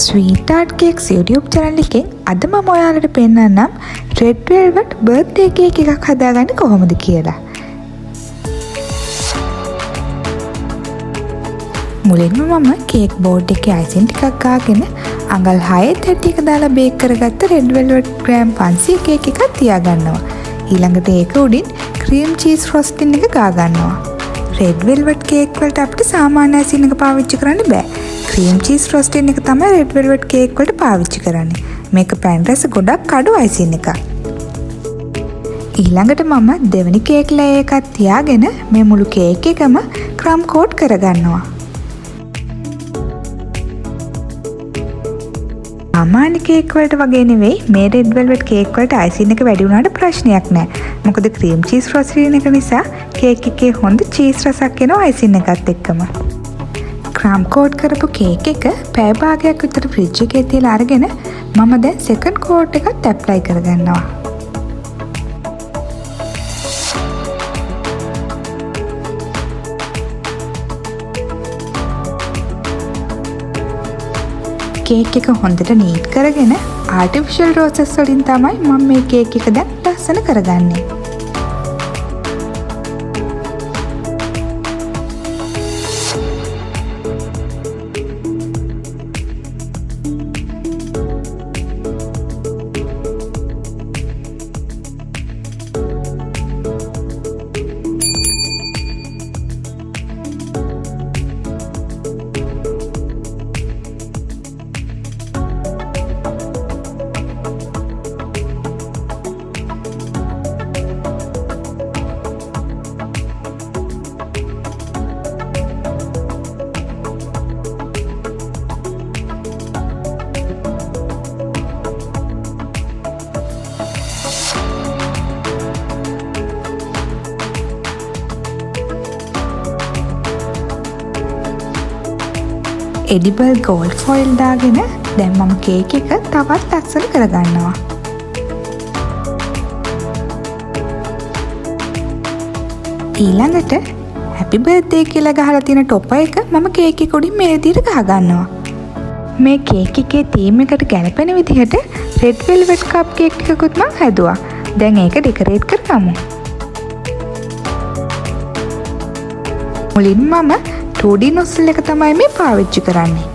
Sweet art cakes YouTube channel එකෙන් අද මම ඔයාලට පෙන්නන්නම් red velvet birthday cake එකක් හදාගන්නේ කොහොමද කියලා. මුලින්ම මම කේක් බෝඩ් එකේ අයිසින් ටිකක් ගාගෙන අඟල් 6 තැටි එක දාලා බේක් කරගත්ත red velvet ග්‍රෑම් 500 කේක් එකක් තියාගන්නවා. ඊළඟට ඒක උඩින් cream cheese frosting එක ගා ගන්නවා. red velvet cake වලට අපිට සාමාන්‍ය අයිසින් එක පාවිච්චි කරන්න බෑ. cream cheese frosting එක තමයි red velvet cake වලට පාවිච්චි කරන්නේ. මේක පැන් රස ගොඩක් අඩු අයිසින් එකක්. ඊළඟට මම දෙවෙනි කේක් ලේයර් එකක් තියාගෙන මේ මුළු කේක් එකම ක්‍රම් කෝට් කරගන්නවා. සාමාන්‍ය කේක් වලට වගේ නෙවෙයි මේ red velvet cake වලට අයිසින් එක වැඩි වුණාට ප්‍රශ්නයක් නැහැ. මොකද cream cheese frosting එක නිසා කේක් එකේ හොඳ චීස් රසක් එනවා අයිසින් එකත් එක්කම. ක්‍රම් කෝට් කරපු කේක් එක පැය භාගයක් විතර ෆ්‍රිජ් එකේ තියලා අරගෙන මම දැන් සෙකන්ඩ් කෝට් එකත් ඇප්ලයි කරගන්නවා. කේක් එක හොඳට නීට් කරගෙන ආටිෆිෂල් රෝසස් වලින් තමයි මම මේ කේක් එක දැන් ලස්සන කරගන්නේ. edible gold foil දාගෙන දැන් මම කේක් එක තවත් ලස්සන කරගන්නවා. ඊළඟට happy birthday කියලා ගහලා තියෙන ටොපර් එක මම කේක් එක උඩින් මේ විදිහට ගහගන්නවා. මේ කේක් එකේ තීම් එකට ගැලපෙන විදිහට red velvet cup cake ටිකකුත් මම හැදුවා. දැන් ඒක ඩෙකොරේට් කරගමු. මුලින්ම මම 2D nozzle එක තමයි මේ පාවිච්චි කරන්නේ.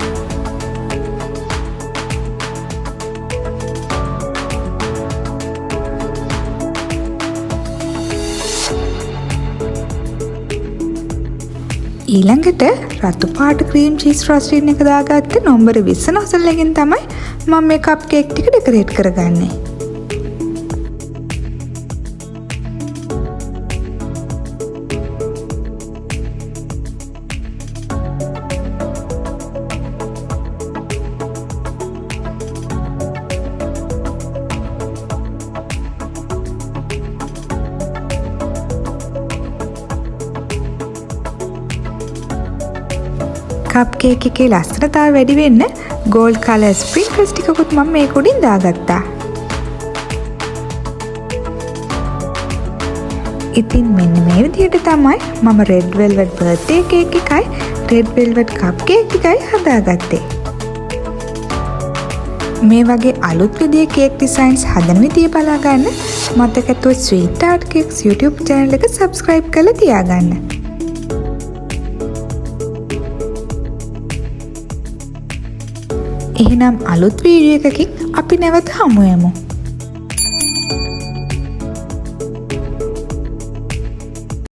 ඊළඟට රතු පාට cream cheese frosting එක දාගත්ත නම්බර 20 nozzle එකෙන් තමයි මම මේ කප් කේක් ටික ඩෙකොරේට් කරගන්නේ. කප් කේක් එකේ ලස්සනතාව වැඩි වෙන්න gold color sprinkles ටිකකුත් මම මේක උඩින් දාගත්තා. ඉතින් මෙන්න මේ විදිහට තමයි මම red velvet birthday cake එකයි red velvet cup cake එකයි හදාගත්තේ. මේ වගේ අලුත් විදිහේ cake designs හදන විදිය බලා ගන්න මතකතුව Sweet Art Cakes YouTube channel එක subscribe කරලා තියාගන්න. එහෙනම් අලුත් වීඩියෝ එකකින් අපි නැවත හමු වෙමු.